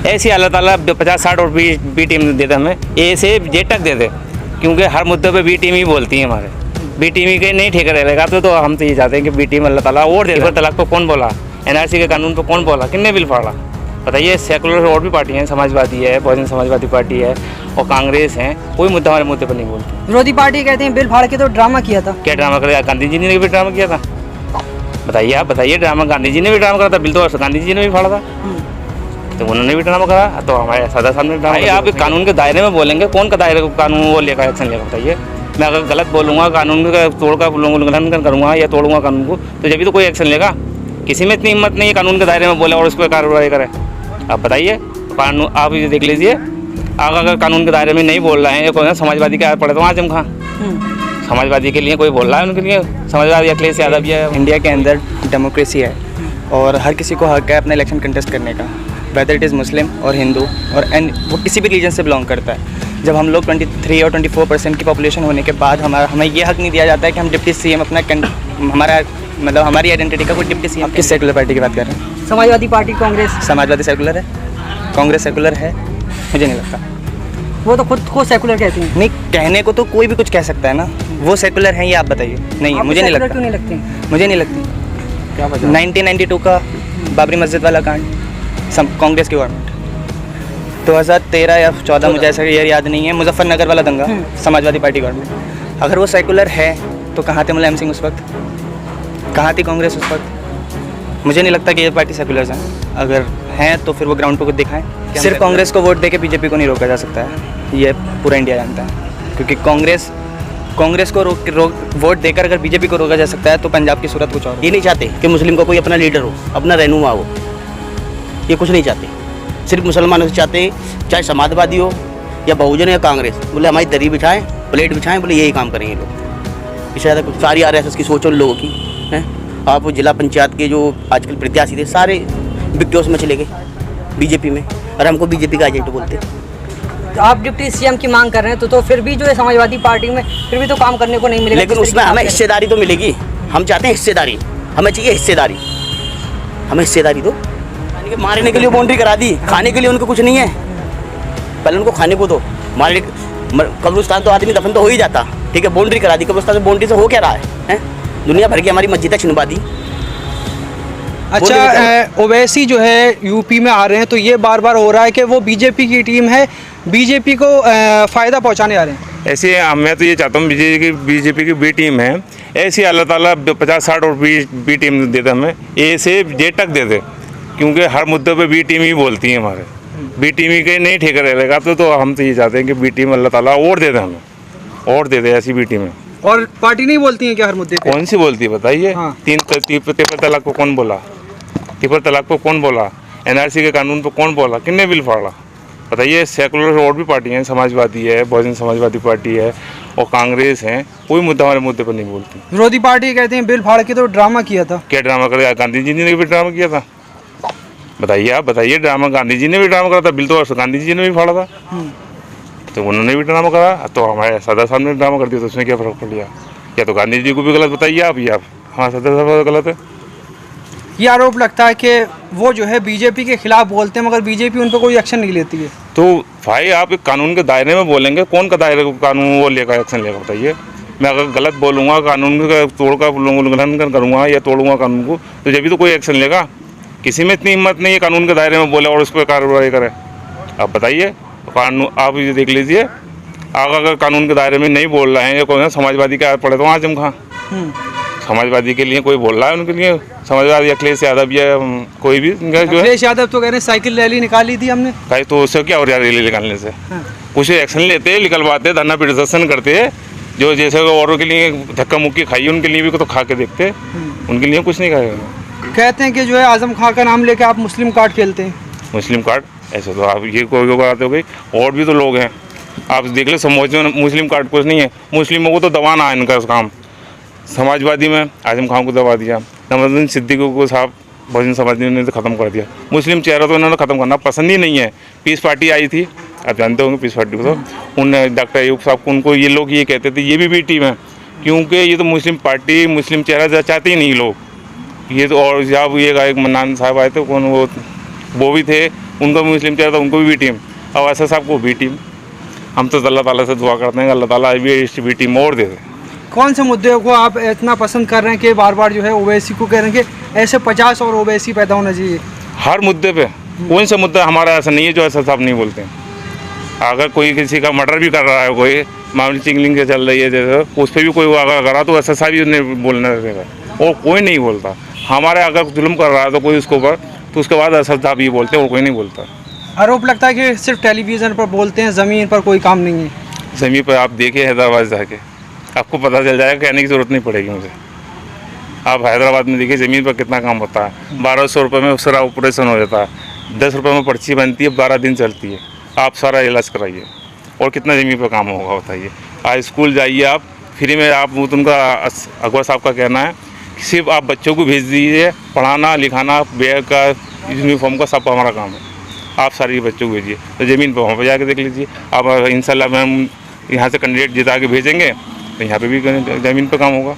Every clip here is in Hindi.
ऐसी अल्लाह ताला 50-60 और बी टीम देते हमें, ए से जे तक देते, क्योंकि हर मुद्दे पे बी टीम ही बोलती है हमारे। बी टीम ही के नहीं ठेका रहेगा तो हम तो ये चाहते हैं कि बी टीम अल्लाह ताला और दे। तलाक पर कौन बोला, एनआरसी के कानून पर कौन बोला, किसने बिल फाड़ा बताइए। सेकुलर और भी पार्टी हैं, समाजवादी है, बहुजन समाजवादी पार्टी है और कांग्रेस है, कोई मुद्दा हमारे मुद्दे पर नहीं बोलती। विरोधी पार्टी कहते हैं बिल फाड़ के तो ड्रामा किया था। क्या ड्रामा करेगा? गांधी जी ने भी ड्रामा किया था, बताइए आप बताइए। ड्रामा गांधी जी ने भी ड्रामा करा था, बिल तो गांधी जी ने भी फाड़ा था, तो उन्होंने भी ड्रामा करा, तो हमारे सदा साहब ने ड्रामा। आप कानून के दायरे में बोलेंगे, कौन का दायरे कानून वो लेकर एक्शन लेगा बताइए। मैं अगर गलत बोलूँगा, कानून का तोड़कर उल्लंघन करूँगा या तोड़ूंगा कानून को, तो जब भी तो कोई एक्शन लेगा। किसी में इतनी हिम्मत नहीं है कानून के दायरे में बोले और उस पर कार्रवाई करे। आप बताइए, कानून आप ये देख लीजिए, अगर कानून के दायरे में नहीं बोल रहे हैं, कोई समाजवादी के पड़े तो आजम खां समाजवादी के लिए कोई बोल रहा है, उनके लिए समाजवादी अखिलेश यादव भी है। इंडिया के अंदर डेमोक्रेसी है और हर किसी को हक है अपना इलेक्शन कंटेस्ट करने का, वेदर इट इज़ मुस्लिम और हिंदू और वो किसी भी रीजन से बिलोंग करता है। जब हम लोग 23 और 24% की पॉपुलेशन होने के बाद हमें ये हक नहीं दिया जाता है कि हम डिप्टी सीएम हमारा मतलब हमारी आइडेंटिटी का कोई डिप्टी सीएम। किस सेकुलर पार्टी की बात कर रहे हैं? समाजवादी पार्टी, कांग्रेस। समाजवादी सेकुलर है, कांग्रेस सेकुलर है? मुझे नहीं लगता। वो तो खुद को सेकुलर कहते हैं। नहीं, कहने को तो कोई भी कुछ कह सकता है ना, वो सेकुलर हैं ये आप बताइए। नहीं, मुझे नहीं लगता। क्यों नहीं लगती? मुझे नहीं लगती। क्या वजह? 1992 का बाबरी मस्जिद वाला कांड, कांग्रेस की गवर्नमेंट। 2013 या 14 मुझे ऐसा ये याद नहीं है, मुजफ्फरनगर वाला दंगा, समाजवादी पार्टी गवर्नमेंट। अगर वो सेकुलर है तो कहाँ थे मुलायम सिंह उस वक्त, कहाँ थी कांग्रेस उस वक्त? मुझे नहीं लगता कि ये पार्टी सेकुलर्स हैं। अगर हैं तो फिर वो ग्राउंड पर कुछ दिखाएं। सिर्फ कांग्रेस को वोट देके बीजेपी को नहीं रोका जा सकता है, ये पूरा इंडिया जानता है। क्योंकि कांग्रेस को वोट देकर अगर बीजेपी को रोका जा सकता है तो पंजाब की सूरत कुछ और। ये नहीं चाहते कि मुस्लिम का कोई अपना लीडर हो, अपना रहनुमा हो, ये कुछ नहीं चाहते। सिर्फ मुसलमानों से चाहते, चाहे समाजवादी हो या बहुजन या कांग्रेस, बोले हमारी दरी बिछाएं, प्लेट बिछाएं, बोले यही काम करेंगे लोग। इससे ज़्यादा कुछ सारी RSS की सोच उन लोगों की है। आप जिला पंचायत के जो आजकल प्रत्याशी थे सारे बिग में चले गए बीजेपी में, और हमको बीजेपी का एजेंट बोलते। तो आप डिप्टी सीएम की मांग कर रहे हैं तो फिर भी जो है समाजवादी पार्टी में फिर भी तो काम करने को नहीं मिलेगा। लेकिन उसमें हमें हिस्सेदारी तो मिलेगी। हम चाहते हैं हिस्सेदारी, हमें चाहिए हिस्सेदारी, हमें हिस्सेदारी दो। मारने के लिए बाउंड्री करा दी, खाने के लिए उनको कुछ नहीं है। पहले उनको खाने को दो। मारने कब्रिस्तान तो आदमी दफन तो हो ही जाता, ठीक है, बाउंड्री करा दी। कब्रिस्तान से बाउंड्री से हो क्या रहा है? दुनिया भर की हमारी मस्जिदें छिनवा दी। अच्छा, ओवैसी जो है यूपी में आ रहे हैं तो ये बार बार हो रहा है कि वो बीजेपी की टीम है, बीजेपी को फ़ायदा पहुंचाने आ रहे हैं। ऐसे मैं तो ये चाहता हूँ बीजेपी की बी टीम है, ऐसी अल्लाह ताला 50-60 और बी टीम देते हमें, ए से जे तक देते, क्योंकि हर मुद्दे पे बी टीम ही बोलती है हमारे। बी टीम ही के नहीं ठेका रहेगा तो हम तो ये चाहते हैं कि बी टीम अल्लाह ताला और दे दे हमें, और दे दे ऐसी बी टीम है। और पार्टी नहीं बोलती है क्या हर मुद्दे पे? कौन सी बोलती है बताइए? हाँ। तीपर तलाक को कौन बोला? तीपर तलाक को कौन बोला? एनआरसी के कानून पर कौन बोला? किसने बिल फाड़ा बताइए। सेकुलर और भी पार्टी हैं, समाजवादी है, बहुजन समाजवादी पार्टी है और कांग्रेस है, कोई मुद्दा हमारे मुद्दे पर नहीं बोलती। विरोधी पार्टी कहते हैं बिल फाड़ के तो ड्रामा किया था। क्या ड्रामा करेगा? गांधी जी ने भी ड्रामा किया था, बताइए आप बताइए। ड्रामा गांधी जी ने भी ड्रामा करा था, बिल तो गांधी जी ने भी फाड़ा था, तो उन्होंने भी ड्रामा करा, तो हमारे सदा साहब ने ड्रामा कर दिया, तो उसमें क्या फ़र्क पड़ गया? या तो गांधी जी को भी गलत बताइए आप, या हाँ सदा साहब गलत है। ये आरोप लगता है कि वो जो है बीजेपी के खिलाफ बोलते हैं मगर बीजेपी उन पर कोई एक्शन नहीं लेती है। तो भाई आप एक कानून के दायरे में बोलेंगे, कौन का दायरे कानून वो लेकर एक्शन लेगा बताइए। मैं अगर गलत बोलूँगा, कानून का तोड़कर उल्लंघन करूँगा या तोड़ूंगा कानून को, तो जब भी तो कोई एक्शन लेगा। किसी में इतनी हिम्मत नहीं है कानून के दायरे में बोले और उस पर कार्रवाई करे। आप बताइए, कानून आप ये देख लीजिए, अगर कानून के दायरे में नहीं बोल रहे हैं, या कोई समाजवादी का पड़े तो आजम खां समाजवादी के लिए कोई बोल रहा है, उनके लिए समाजवादी अखिलेश यादव या कोई भी जो है। अखिलेश यादव तो कह रहे हैं साइकिल रैली निकाली थी हमने। भाई तो उससे क्या हो रहा है? रैली निकालने से कुछ एक्शन लेते, निकलवाते, धरना प्रदर्शन करते, जो जैसे औरों के लिए धक्का मुक्की खाई, उनके लिए भी तो खा के देखते, उनके लिए कुछ नहीं खाएगा। कहते हैं कि जो है आजम खां का नाम लेके आप मुस्लिम कार्ड खेलते हैं। मुस्लिम कार्ड ऐसे तो आप ये कोई कराते हो गई, और भी तो लोग हैं, आप देख लो। मुस्लिम कार्ड कुछ नहीं है, मुस्लिमों को तो दबाना है इनका काम। समाजवादी में आजम खां को दबा दिया, नवाजुद्दीन सिद्दीकी को साहब बहुजन समाजवादी ने तो ख़त्म कर दिया। मुस्लिम चेहरा तो इन्होंने ख़त्म करना पसंद ही नहीं है। पीस पार्टी आई थी, आप जानते होंगे पीस पार्टी को, तो उन डॉक्टर अयूब साहब को, उनको ये लोग ये कहते थे ये भी टीम है, क्योंकि ये तो मुस्लिम पार्टी, मुस्लिम चेहरा चाहते ही नहीं लोग ये तो। और जब ये एक मन्नान साहब आए थे, कौन वो भी थे, उनको भी मुस्लिम चाहिए तो उनको भी टीम, अब ऐसा साहब को भी टीम। हम तो अल्लाह ताला से दुआ करते हैं कि अल्लाह ताला भी टीम और दे दे। कौन से मुद्दे को आप इतना पसंद कर रहे हैं कि बार बार जो है ओवैसी को कह रहे हैं कि ऐसे 50 और ओवैसी पैदा होना चाहिए? हर मुद्दे पे कौन सा मुद्दा हमारा ऐसा नहीं है जो ऐसा साहब नहीं बोलते हैं। अगर कोई किसी का मर्डर भी कर रहा है, कोई मामले चिंगलिंग के चल रही है जैसे, उस पर भी कोई अगर करा तो ऐसा साहब ही नहीं बोलना रहेगा, और कोई नहीं बोलता। हमारे अगर जुल्म कर रहा है तो कोई उसके ऊपर, तो उसके बाद ऐसा साहब ही बोलते हैं और कोई नहीं बोलता। आरोप लगता है कि सिर्फ टेलीविज़न पर बोलते हैं, ज़मीन पर कोई काम नहीं है। ज़मीन पर आप देखिए हैदराबाद जाके, आपको पता चल जाएगा, कहने की ज़रूरत नहीं पड़ेगी मुझे। आप हैदराबाद में देखिए ज़मीन पर कितना काम होता है। 1200 रुपये में सारा ऑपरेशन हो जाता है, 10 रुपये में पर्ची बनती है, 12 दिन चलती है। आप सारा इलाज कराइए, और कितना ज़मीन पर काम होगा बताइए। आज स्कूल जाइए आप फ्री में, आप उनका अकबर साहब का कहना है सिर्फ आप बच्चों को भेज दीजिए, पढ़ाना लिखाना, बैग का यूनिफॉर्म का सब हमारा काम है। आप सारी बच्चों को भेजिए, तो ज़मीन पर वहाँ पर जाके देख लीजिए आप। इंशाल्लाह हम यहाँ से कैंडिडेट जिता के भेजेंगे तो यहाँ पे भी ज़मीन पर काम होगा।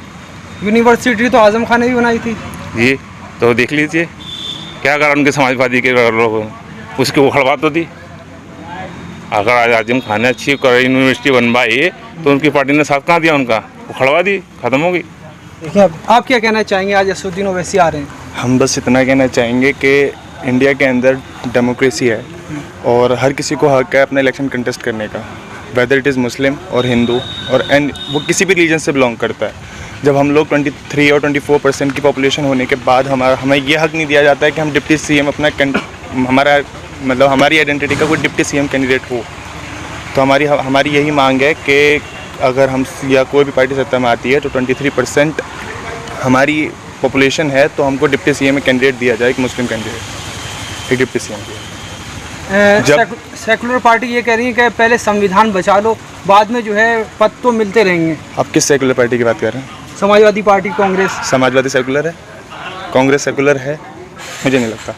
यूनिवर्सिटी तो आजम खान ने भी बनाई थी जी, तो देख लीजिए क्या करा उनके समाजवादी के लोगों ने, उसकी उखड़वा तो दी। अगर आज आजम खान ने अच्छी यूनिवर्सिटी बनवाई तो उनकी पार्टी ने साथ कहाँ दिया, उनका उखड़वा दी, ख़त्म हो गई। देखिए आप क्या कहना चाहेंगे, आज असदुद्दीन ओवैसी आ रहे हैं? हम बस इतना कहना चाहेंगे कि इंडिया के अंदर डेमोक्रेसी है और हर किसी को हक है अपना इलेक्शन कंटेस्ट करने का, वेदर इट इज़ मुस्लिम और हिंदू, और एंड वो किसी भी रीजन से बिलोंग करता है। जब हम लोग 23 और 24% की पॉपुलेशन होने के बाद हमें ये हक नहीं दिया जाता है कि हम डिप्टी सीएम अपना हमारा मतलब हमारी आइडेंटिटी का कोई डिप्टी सीएम कैंडिडेट हो। तो हमारी यही मांग है कि अगर हम या कोई भी पार्टी सत्ता में आती है तो 23% हमारी पॉपुलेशन है तो हमको डिप्टी सीएम में कैंडिडेट दिया जाए, एक मुस्लिम कैंडिडेट, एक डिप्टी सीएम। सेकुलर पार्टी ये कह रही है कि पहले संविधान बचा लो, बाद में जो है पद तो मिलते रहेंगे। आप किस सेकुलर पार्टी की बात कर रहे हैं? समाजवादी पार्टी, कांग्रेस। समाजवादी सेकुलर है, कांग्रेस सेकुलर है? मुझे नहीं लगता।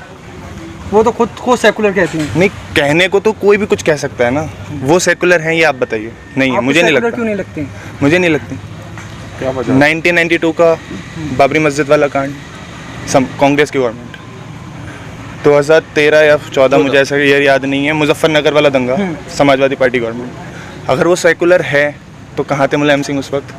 वो तो खुद को सेकुलर कहती हैं। नहीं, कहने को तो कोई भी कुछ कह सकता है ना, वो सेकुलर हैं ये आप बताइए। नहीं है, मुझे नहीं लगता। क्यों नहीं लगती? मुझे नहीं लगती। क्या वजह? 1992 का बाबरी मस्जिद वाला कांड, कांग्रेस की गवर्नमेंट। 2013 या 14 मुझे ऐसा ईयर याद नहीं है, मुजफ्फरनगर वाला दंगा, समाजवादी पार्टी गवर्नमेंट। अगर वो सेकुलर है तो कहाँ थे मुलायम सिंह उस वक्त,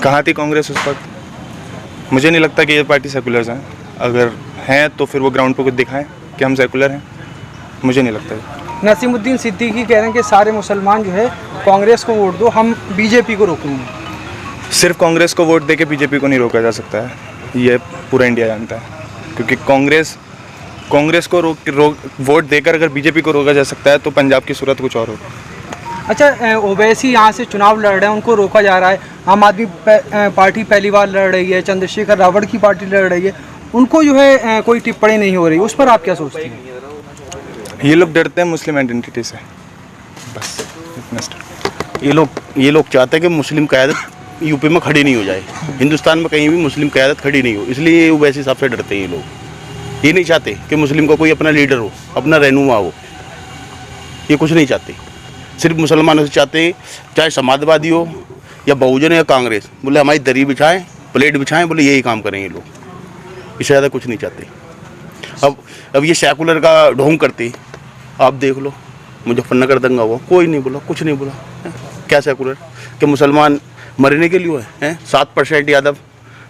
कहाँ थी कांग्रेस उस वक्त? मुझे नहीं लगता कि ये पार्टी सेकुलर्स हैं। अगर हैं तो फिर वो ग्राउंड पर कुछ दिखाएं कि हम सेकुलर हैं, मुझे नहीं लगता। नसीमुद्दीन सिद्दीकी कह रहे हैं कि सारे मुसलमान जो है कांग्रेस को वोट दो, हम बीजेपी को रोकेंगे। सिर्फ कांग्रेस को वोट देके बीजेपी को नहीं रोका जा सकता है, ये पूरा इंडिया जानता है। क्योंकि कांग्रेस को वोट देकर अगर बीजेपी को रोका जा सकता है तो पंजाब की सूरत कुछ और होगी। अच्छा, ओवैसी यहाँ से चुनाव लड़ रहे हैं, उनको रोका जा रहा है। आम आदमी पार्टी पहली बार लड़ रही है, चंद्रशेखर रावत की पार्टी लड़ रही है, उनको जो है कोई टिप्पणी नहीं हो रही, उस पर आप क्या सोचते हैं? ये लोग डरते हैं मुस्लिम आइडेंटिटी से, बस इतना। ये लोग चाहते हैं कि मुस्लिम क़यादत यूपी में खड़ी नहीं हो जाए, हिंदुस्तान में कहीं भी मुस्लिम क़यादत खड़ी नहीं हो, इसलिए ओवैसी हिसाब से डरते हैं ये लोग। ये नहीं चाहते कि मुस्लिम का कोई अपना लीडर हो, अपना रहनुमा हो, ये कुछ नहीं चाहते। सिर्फ मुसलमानों से चाहते, चाहे समाजवादी हो या बहुजन या कांग्रेस, बोले हमारी दरी बिछाएं, प्लेट बिछाएं, बोले यही काम करें ये लोग, इससे ज़्यादा कुछ नहीं चाहते। अब ये सेकुलर का ढोंग करते, आप देख लो मुजफ्फरनगर दंगा हुआ, कोई नहीं बोला, कुछ नहीं बोला। क्या सेकुलर कि मुसलमान मरने के लिए हैं? 7% यादव,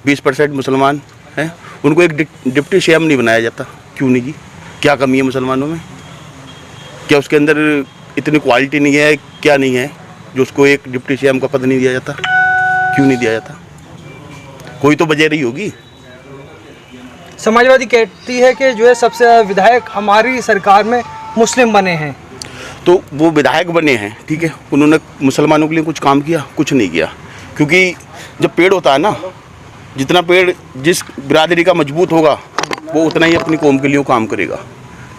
20% मुसलमान हैं, उनको एक डिप्टी सीएम नहीं बनाया जाता, क्यों नहीं जी? क्या कमी है मुसलमानों में? क्या उसके अंदर इतनी क्वालिटी नहीं है, क्या नहीं है जो उसको एक डिप्टी सीएम का पद नहीं दिया जाता? क्यों नहीं दिया जाता? कोई तो वजह रही होगी। समाजवादी कहती है कि जो है सबसे ज़्यादा विधायक हमारी सरकार में मुस्लिम बने हैं। तो वो विधायक बने हैं, ठीक है, उन्होंने मुसलमानों के लिए कुछ काम किया? कुछ नहीं किया। क्योंकि जब पेड़ होता है ना, जितना पेड़ जिस बिरादरी का मजबूत होगा वो उतना ही अपनी कौम के लिए काम करेगा,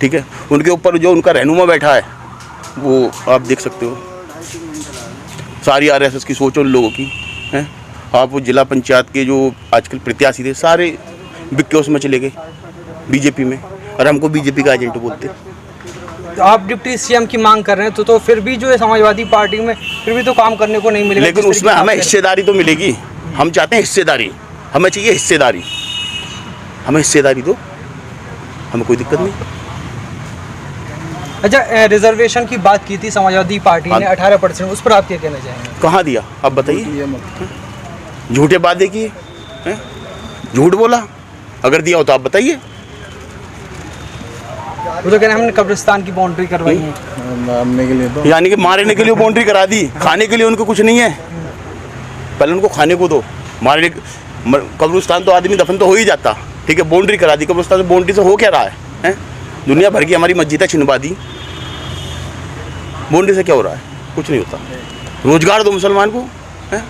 ठीक है। उनके ऊपर जो उनका रहनुमा बैठा है वो आप देख सकते हो, सारी आरएसएस की सोच उन लोगों की है। आप वो जिला पंचायत के जो आजकल प्रत्याशी थे सारे बिक्योस में चले गए बीजेपी में, और हमको बीजेपी का एजेंट बोलते। तो आप डिप्टी सीएम की मांग कर रहे हैं तो फिर भी जो है समाजवादी पार्टी में फिर भी तो काम करने को नहीं मिलेगा। लेकिन उसमें हमें हिस्सेदारी तो मिलेगी, हम चाहते हैं हिस्सेदारी, हमें चाहिए हिस्सेदारी, हमें हिस्सेदारी दो, हमें कोई दिक्कत नहीं। अच्छा, रिजर्वेशन की बात की थी समाजवादी पार्टी ने 18%, उस पर आप क्या कहना चाहेंगे? कहाँ दिया अब बताइए? झूठे वादे किए हैं, झूठ बोला। अगर दिया हो तो आप बताइए। वो तो कह रहे हैं हमने कब्रिस्तान की बाउंड्री करवाई है। यानी कि मारने के लिए बाउंड्री करा दी, खाने के लिए उनको कुछ नहीं है। पहले उनको खाने को दो, मारने कब्रिस्तान तो आदमी दफन तो हो ही जाता, ठीक है, बाउंड्री करा दी। कब्रिस्तान से बाउंड्री से हो क्या रहा है? दुनिया भर की हमारी मस्जिदें छिनवा दी, बाउंड्री से क्या हो रहा है? कुछ नहीं होता। रोजगार दो मुसलमान को, है